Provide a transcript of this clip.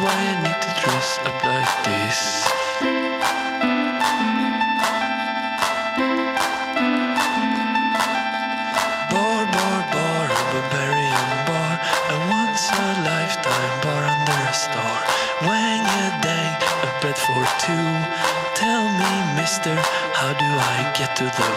why I need to dress up like this. Bar, barbarian bar, a once a lifetime bar under a star. Wang a dang, a bed for two. Tell me, mister, how do I get to the